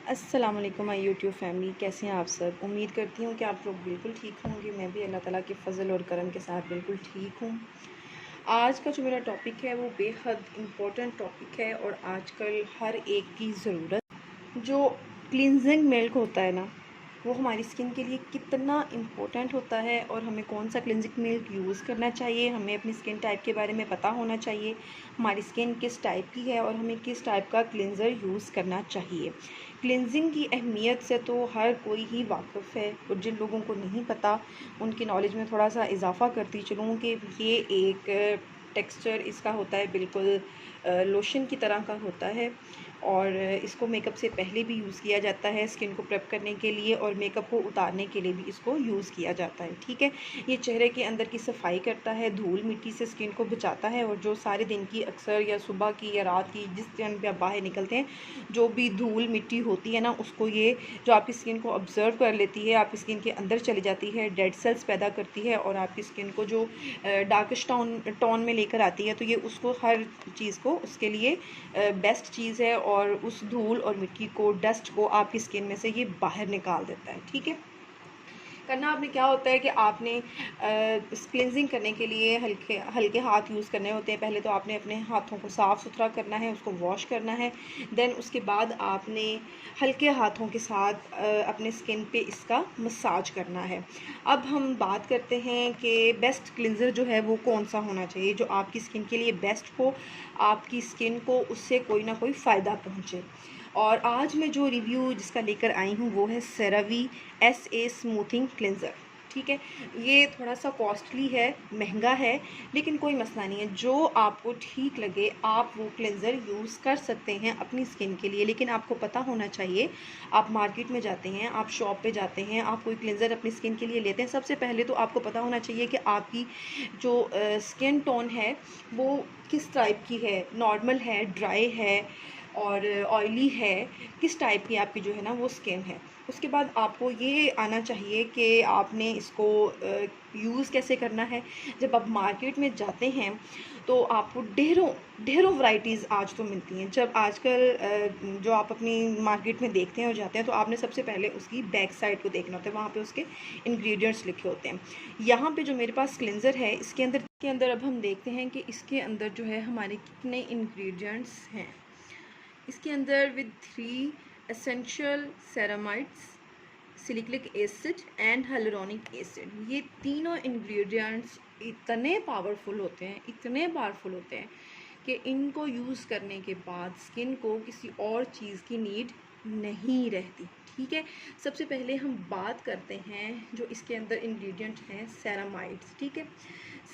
अस्सलाम वालेकुम my YouTube family, कैसे हैं आप सब। उम्मीद करती हूँ कि आप लोग बिल्कुल ठीक होंगे। मैं भी अल्लाह ताला के फ़ज़ल और करम के साथ बिल्कुल ठीक हूँ। आज का जो मेरा टॉपिक है वो बेहद इम्पोर्टेंट टॉपिक है और आजकल हर एक की ज़रूरत। जो क्लींजिंग मिल्क होता है ना, वो हमारी स्किन के लिए कितना इम्पोर्टेंट होता है और हमें कौन सा क्लिनजिंग मिल्क यूज़ करना चाहिए। हमें अपनी स्किन टाइप के बारे में पता होना चाहिए, हमारी स्किन किस टाइप की है और हमें किस टाइप का क्लिनज़र यूज़ करना चाहिए। क्लिनजिंग की अहमियत से तो हर कोई ही वाकिफ़ है और जिन लोगों को नहीं पता उनकी नॉलेज में थोड़ा सा इजाफ़ा करती चलूँ कि ये एक टेक्सचर इसका होता है, बिल्कुल लोशन की तरह का होता है और इसको मेकअप से पहले भी यूज़ किया जाता है, स्किन को प्रेप करने के लिए और मेकअप को उतारने के लिए भी इसको यूज़ किया जाता है। ठीक है, ये चेहरे के अंदर की सफाई करता है, धूल मिट्टी से स्किन को बचाता है और जो सारे दिन की अक्सर या सुबह की या रात की जिस टाइम पे आप बाहर निकलते हैं जो भी धूल मिट्टी होती है ना, उसको ये जो आपकी स्किन को ऑब्ज़र्व कर लेती है, आपकी स्किन के अंदर चली जाती है, डेड सेल्स पैदा करती है और आपकी स्किन को जो डार्किश टोन में लेकर आती है। तो ये उसको हर चीज़ को उसके लिए बेस्ट चीज़ है और उस धूल और मिट्टी को, डस्ट को आपकी स्किन में से ये बाहर निकाल देता है। ठीक है, करना आपने क्या होता है कि आपने क्लिनजिंग करने के लिए हल्के हल्के हाथ यूज़ करने होते हैं। पहले तो आपने अपने हाथों को साफ़ सुथरा करना है, उसको वॉश करना है। देन उसके बाद आपने हल्के हाथों के साथ अपने स्किन पे इसका मसाज करना है। अब हम बात करते हैं कि बेस्ट क्लिनज़र जो है वो कौन सा होना चाहिए, जो आपकी स्किन के लिए बेस्ट हो, आपकी स्किन को उससे कोई ना कोई फ़ायदा पहुँचे। और आज मैं जो रिव्यू जिसका लेकर आई हूँ वो है सेरावी SA स्मूथिंग क्लिनज़र। ठीक है, ये थोड़ा सा कॉस्टली है, महंगा है, लेकिन कोई मसला नहीं है। जो आपको ठीक लगे आप वो क्लिनज़र यूज़ कर सकते हैं अपनी स्किन के लिए। लेकिन आपको पता होना चाहिए, आप मार्केट में जाते हैं, आप शॉप पे जाते हैं, आप कोई क्लिनज़र अपनी स्किन के लिए लेते हैं, सबसे पहले तो आपको पता होना चाहिए कि आपकी जो स्किन टोन है वो किस टाइप की है, नॉर्मल है, ड्राई है और ऑयली है, किस टाइप की आपकी जो है ना वो स्किन है। उसके बाद आपको ये आना चाहिए कि आपने इसको यूज़ कैसे करना है। जब आप मार्केट में जाते हैं तो आपको ढेरों ढेरों वैराइटीज़ आज तो मिलती हैं। जब आजकल जो आप अपनी मार्केट में देखते हैं और जाते हैं तो आपने सबसे पहले उसकी बैक साइड को देखना होता है, वहाँ पे उसके इंग्रेडिएंट्स लिखे होते हैं। यहाँ पे जो मेरे पास क्लिनज़र है इसके अंदर अब हम देखते हैं कि इसके अंदर जो है हमारे कितने इंग्रेडिएंट्स हैं। इसके अंदर with 3 essential ceramides, salicylic acid and hyaluronic acid, ये तीनों इंग्रेडिएंट्स इतने पावरफुल होते हैं कि इनको यूज़ करने के बाद स्किन को किसी और चीज़ की नीड नहीं रहती। ठीक है, सबसे पहले हम बात करते हैं जो इसके अंदर इंग्रेडिएंट हैं, सेरामाइड्स। ठीक है,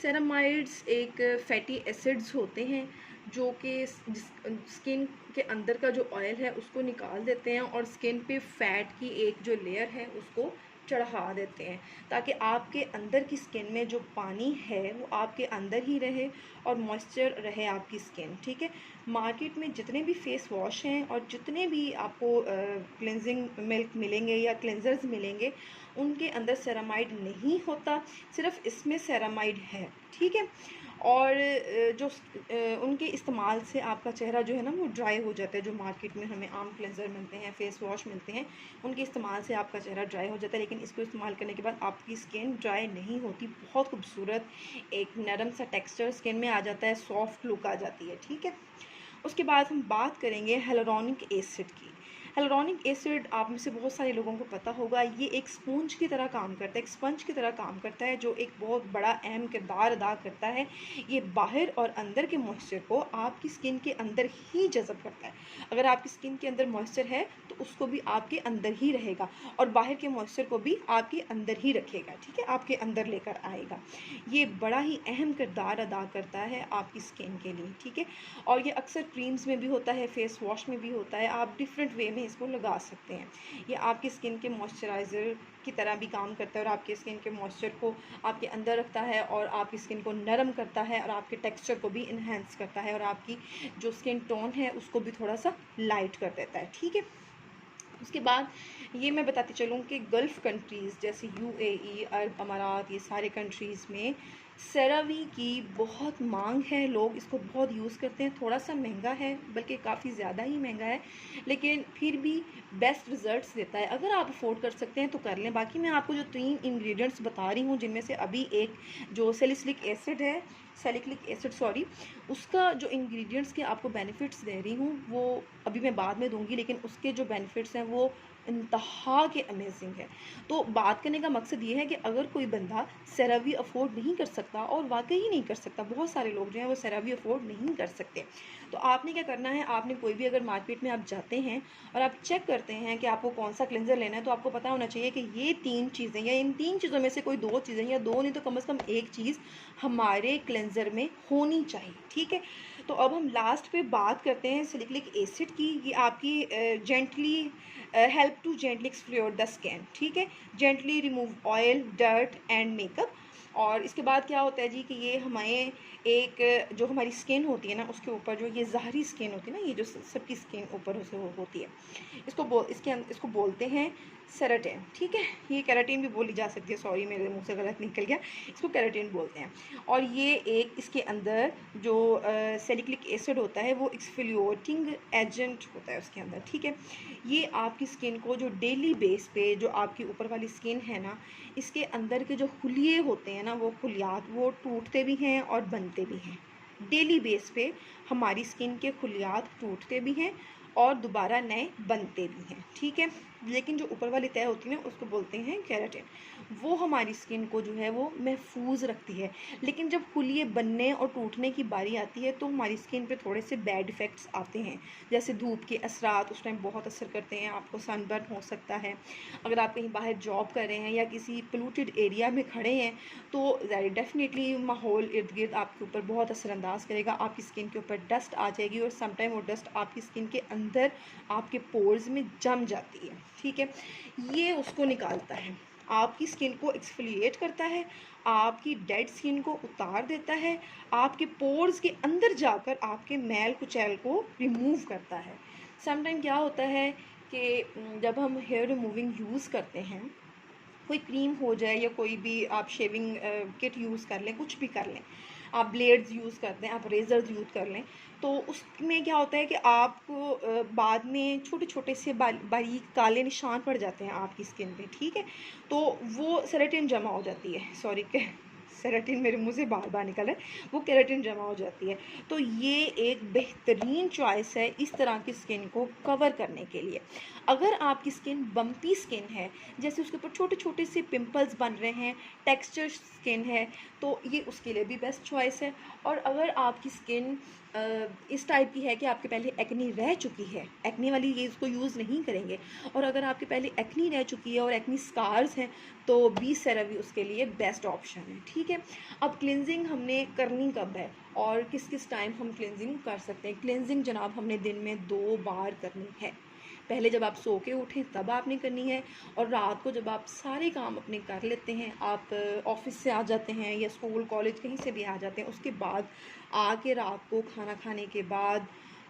सेरामाइड्स एक फैटी एसिड्स होते हैं जो कि स्किन के अंदर का जो ऑयल है उसको निकाल देते हैं और स्किन पे फैट की एक जो लेयर है उसको चढ़ा देते हैं, ताकि आपके अंदर की स्किन में जो पानी है वो आपके अंदर ही रहे और मॉइस्चर रहे आपकी स्किन। ठीक है, मार्केट में जितने भी फेस वॉश हैं और जितने भी आपको क्लिनजिंग मिल्क मिलेंगे या क्लिनजर्स मिलेंगे उनके अंदर सेरामाइड नहीं होता, सिर्फ इसमें सेरामाइड है। ठीक है, और उनके इस्तेमाल से आपका चेहरा जो है ना वो ड्राई हो जाता है। जो मार्केट में हमें आम क्लेंजर मिलते हैं, फेस वॉश मिलते हैं, उनके इस्तेमाल से आपका चेहरा ड्राई हो जाता है, लेकिन इसको इस्तेमाल करने के बाद आपकी स्किन ड्राई नहीं होती, बहुत खूबसूरत एक नरम सा टेक्सचर स्किन में आ जाता है, सॉफ्ट लुक आ जाती है। ठीक है, उसके बाद हम बात करेंगे हेलोरॉनिक एसिड की। हेलोरॉनिक एसिड आप में से बहुत सारे लोगों को पता होगा, ये एक स्पंज की तरह काम करता है, एक स्पंज की तरह काम करता है, जो एक बहुत बड़ा अहम किरदार अदा करता है। ये बाहर और अंदर के मॉइस्चर को आपकी स्किन के अंदर ही जज़ब करता है। अगर आपकी स्किन के अंदर मॉइस्चर है तो उसको भी आपके अंदर ही रहेगा और बाहर के मॉइस्चर को भी आपके अंदर ही रखेगा। ठीक है, आपके अंदर लेकर आएगा। ये बड़ा ही अहम किरदार अदा करता है आपकी स्किन के लिए। ठीक है, और ये अक्सर क्रीम्स में भी होता है, फेस वॉश में भी होता है, आप डिफरेंट वे में इसको लगा सकते हैं। ये आपकी स्किन के मॉइस्चराइज़र की तरह भी काम करता है और आपके स्किन के मॉइस्चर को आपके अंदर रखता है और आपकी स्किन को नरम करता है और आपके टेक्सचर को भी इन्हेंस करता है और आपकी जो स्किन टोन है उसको भी थोड़ा सा लाइट कर देता है। ठीक है, उसके बाद ये मैं बताती चलूँ कि गल्फ़ कंट्रीज़ जैसे UAE, अरब अमारात, ये सारे कंट्रीज़ में सेरावी की बहुत मांग है, लोग इसको बहुत यूज़ करते हैं। थोड़ा सा महंगा है, बल्कि काफ़ी ज़्यादा ही महंगा है, लेकिन फिर भी बेस्ट रिज़ल्ट्स देता है। अगर आप अफोर्ड कर सकते हैं तो कर लें। बाकी मैं आपको जो 3 इंग्रेडिएंट्स बता रही हूँ, जिनमें से अभी एक जो सैलिसिलिक एसिड सॉरी, उसका जो इंग्रेडिएंट्स के आपको बेनिफिट्स दे रही हूँ वो अभी मैं बाद में दूँगी, लेकिन उसके जो बेनिफिट्स हैं वो इंतहा के अमेजिंग है। तो बात करने का मकसद ये है कि अगर कोई बंदा सेरावी अफोर्ड नहीं कर सकता, और वाकई ही नहीं कर सकता, बहुत सारे लोग जो हैं वो सेरावी अफोर्ड नहीं कर सकते, तो आपने क्या करना है, आपने कोई भी अगर मार्केट में आप जाते हैं और आप चेक करते हैं कि आपको कौन सा क्लेंजर लेना है, तो आपको पता होना चाहिए कि ये 3 चीज़ें या इन 3 चीज़ों में से कोई 2 चीज़ें, या 2 नहीं तो कम से कम एक चीज़ हमारे क्लेंजर में होनी चाहिए। ठीक है, तो अब हम लास्ट पे बात करते हैं सैलिसिलिक एसिड की। ये आपकी gently help to gently exfoliate the skin. ठीक है, gently remove oil, dirt and makeup. और इसके बाद क्या होता है जी कि ये हमें एक जो हमारी स्किन होती है ना, उसके ऊपर जो ये ज़ाहरी स्किन होती है ना, ये जो सबकी स्किन ऊपर से होती है, इसको बोलते हैं सेराटिन। ठीक है, ये केराटिन भी बोली जा सकती है, सॉरी मेरे मुंह से गलत निकल गया, इसको केराटिन बोलते हैं। और ये एक इसके अंदर जो सैलिसिलिक एसिड होता है वो एक्सफोलिएटिंग एजेंट होता है उसके अंदर। ठीक है, ये आपकी स्किन को जो डेली बेस पे, जो आपकी ऊपर वाली स्किन है ना, इसके अंदर के जो खुलिये होते हैं ना, वो खुलियात वो टूटते भी हैं और बनते भी हैं। डेली बेस पे हमारी स्किन के खुलियात टूटते भी हैं और दोबारा नए बनते भी हैं। ठीक है, लेकिन जो ऊपर वाली तय होती है ना, उसको बोलते हैं केराटिन। वो हमारी स्किन को जो है वो महफूज रखती है। लेकिन जब खुलिये बनने और टूटने की बारी आती है तो हमारी स्किन पे थोड़े से बैड इफ़ेक्ट्स आते हैं, जैसे धूप के असरात उस टाइम बहुत असर करते हैं, आपको सनबर्न हो सकता है। अगर आप कहीं बाहर जॉब कर रहे हैं या किसी पोल्यूटेड एरिया में खड़े हैं, तो डेफिनेटली माहौल इर्द गिर्द आपके ऊपर बहुत असरअंदाज करेगा, आपकी स्किन के ऊपर डस्ट आ जाएगी, और समटाइम वो डस्ट आपकी स्किन के अंदर आपके पोर्स में जम जाती है। ठीक है, ये उसको निकालता है, आपकी स्किन को एक्सफोलिएट करता है, आपकी डेड स्किन को उतार देता है, आपके पोर्स के अंदर जाकर आपके मैल कुचैल को रिमूव करता है। समटाइम क्या होता है कि जब हम हेयर रिमूविंग यूज़ करते हैं, कोई क्रीम हो जाए या कोई भी आप शेविंग किट यूज़ कर लें, कुछ भी कर लें, आप ब्लेड्स यूज़ कर दें, आप रेज़र्स यूज़ कर लें, तो उसमें क्या होता है कि आपको बाद में छोटे छोटे से बारीक काले निशान पड़ जाते हैं आपकी स्किन पे। ठीक है, तो वो सेराटिन जमा हो जाती है, सॉरी सेराटिन मेरे मुंह से बार बार निकल है, वो केराटिन जमा हो जाती है। तो ये एक बेहतरीन चॉइस है इस तरह की स्किन को कवर करने के लिए। अगर आपकी स्किन बम्पी स्किन है, जैसे उसके ऊपर छोटे छोटे से पिंपल्स बन रहे हैं, टेक्सचर स्किन है, तो ये उसके लिए भी बेस्ट चॉइस है। और अगर आपकी स्किन इस टाइप की है कि आपके पहले एक्नी रह चुकी है, एक्नी वाली ये इसको यूज़ नहीं करेंगे, और अगर आपके पहले एक्नी रह चुकी है और एक्नी स्कार्स हैं, तो बी सेरावी उसके लिए बेस्ट ऑप्शन है। ठीक है, अब क्लिनजिंग हमने करनी कब है और किस किस टाइम हम क्लिनजिंग कर सकते हैं। क्लिनजिंग जनाब हमने दिन में 2 बार करनी है। पहले जब आप सो के उठें तब आपने करनी है, और रात को जब आप सारे काम अपने कर लेते हैं, आप ऑफिस से आ जाते हैं या स्कूल कॉलेज कहीं से भी आ जाते हैं, उसके बाद आके रात को खाना खाने के बाद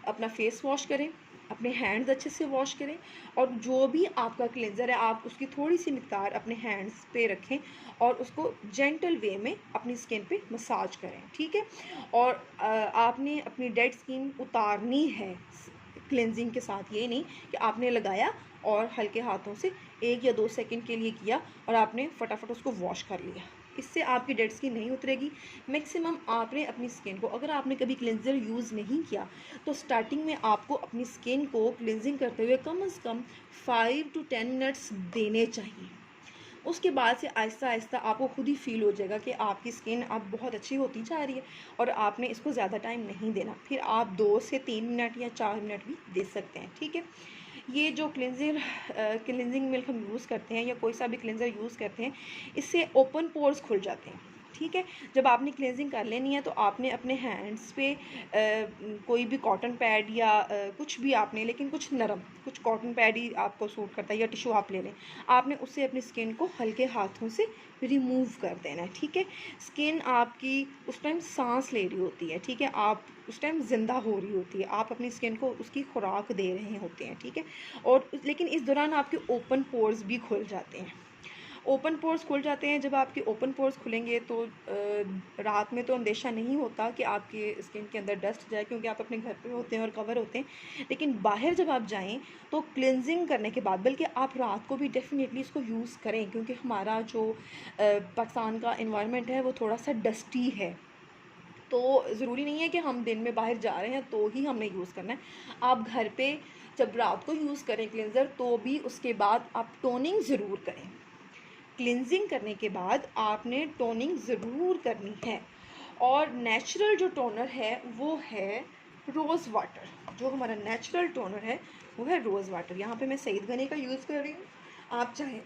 अपना फेस वॉश करें, अपने हैंड्स अच्छे से वॉश करें, और जो भी आपका क्लेंजर है आप उसकी थोड़ी सी मिक़दार अपने हैंड्स पे रखें और उसको जेंटल वे में अपनी स्किन पे मसाज करें। ठीक है, और आपने अपनी डेड स्किन उतारनी है क्लेंजिंग के साथ, ये नहीं कि आपने लगाया और हल्के हाथों से 1 या 2 सेकंड के लिए किया और आपने फटाफट उसको वॉश कर लिया, इससे आपकी डेड स्किन नहीं उतरेगी। मैक्सिमम आपने अपनी स्किन को, अगर आपने कभी क्लेंजर यूज़ नहीं किया, तो स्टार्टिंग में आपको अपनी स्किन को क्लेंजिंग करते हुए कम से कम 5 to 10 मिनट्स देने चाहिए। उसके बाद से आहिस्ता आहिस्ता आपको खुद ही फील हो जाएगा कि आपकी स्किन अब बहुत अच्छी होती जा रही है और आपने इसको ज़्यादा टाइम नहीं देना। फिर आप 2 से 3 मिनट या 4 मिनट भी दे सकते हैं। ठीक है, ये जो क्लिनजिंग मिल्क हम यूज़ करते हैं या कोई सा भी क्लिनज़र यूज़ करते हैं, इससे ओपन पोर्स खुल जाते हैं। ठीक है, जब आपने क्लेंजिंग कर लेनी है तो आपने अपने हैंड्स पे कोई भी कॉटन पैड या कुछ भी आपने, लेकिन कुछ नरम, कुछ कॉटन पैड ही आपको सूट करता है या टिश्यू आप ले लें, आपने उससे अपनी स्किन को हल्के हाथों से रिमूव कर देना है। ठीक है, स्किन आपकी उस टाइम सांस ले रही होती है। ठीक है, आप उस टाइम ज़िंदा हो रही होती है, आप अपनी स्किन को उसकी खुराक दे रहे होते हैं। ठीक है, और लेकिन इस दौरान आपके ओपन पोर्स भी खुल जाते हैं। ओपन पोर्स खुल जाते हैं। जब आपके ओपन पोर्स खुलेंगे तो रात में तो अंदेशा नहीं होता कि आपके स्किन के अंदर डस्ट जाए, क्योंकि आप अपने घर पे होते हैं और कवर होते हैं। लेकिन बाहर जब आप जाएं तो क्लिनजिंग करने के बाद, बल्कि आप रात को भी डेफिनेटली इसको यूज़ करें, क्योंकि हमारा जो पाकिस्तान का इन्वायरमेंट है वो थोड़ा सा डस्टी है। तो ज़रूरी नहीं है कि हम दिन में बाहर जा रहे हैं तो ही हमने यूज़ करना है। आप घर पे जब रात को यूज़ करें क्लिनज़र, तो भी उसके बाद आप टोनिंग ज़रूर करें। क्लिनजिंग करने के बाद आपने टोनिंग ज़रूर करनी है। और नेचुरल जो टोनर है वो है रोज़ वाटर। जो हमारा नेचुरल टोनर है वो है रोज़ वाटर। यहाँ पे मैं सईद गनी का यूज़ कर रही हूँ, आप चाहें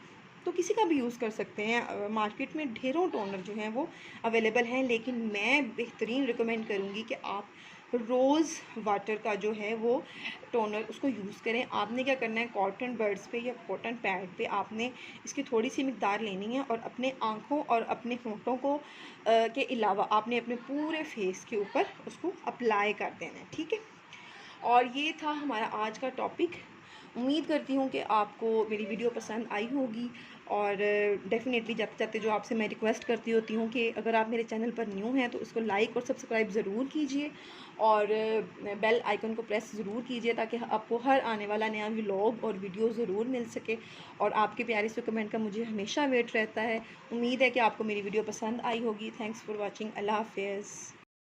तो किसी का भी यूज़ कर सकते हैं। मार्केट में ढेरों टोनर जो हैं वो अवेलेबल हैं, लेकिन मैं बेहतरीन रिकमेंड करूँगी कि आप रोज़ वाटर का जो है वो टोनर उसको यूज़ करें। आपने क्या करना है, कॉटन बड्स पे या कॉटन पैड पे आपने इसकी थोड़ी सी मिकदार लेनी है और अपने आँखों और अपने होंठों को के अलावा आपने अपने पूरे फेस के ऊपर उसको अप्लाई कर देना है, ठीक है। और ये था हमारा आज का टॉपिक। उम्मीद करती हूँ कि आपको मेरी वीडियो पसंद आई होगी। और डेफ़िनेटली जाते जाते जो आपसे मैं रिक्वेस्ट करती होती हूँ कि अगर आप मेरे चैनल पर न्यू हैं तो उसको लाइक और सब्सक्राइब ज़रूर कीजिए, और बेल आइकन को प्रेस ज़रूर कीजिए, ताकि आपको हर आने वाला नया व्लॉग और वीडियो ज़रूर मिल सके। और आपके प्यारे से कमेंट का मुझे हमेशा वेट रहता है। उम्मीद है कि आपको मेरी वीडियो पसंद आई होगी। Thanks for watching. अल्लाह हाफ़िज़।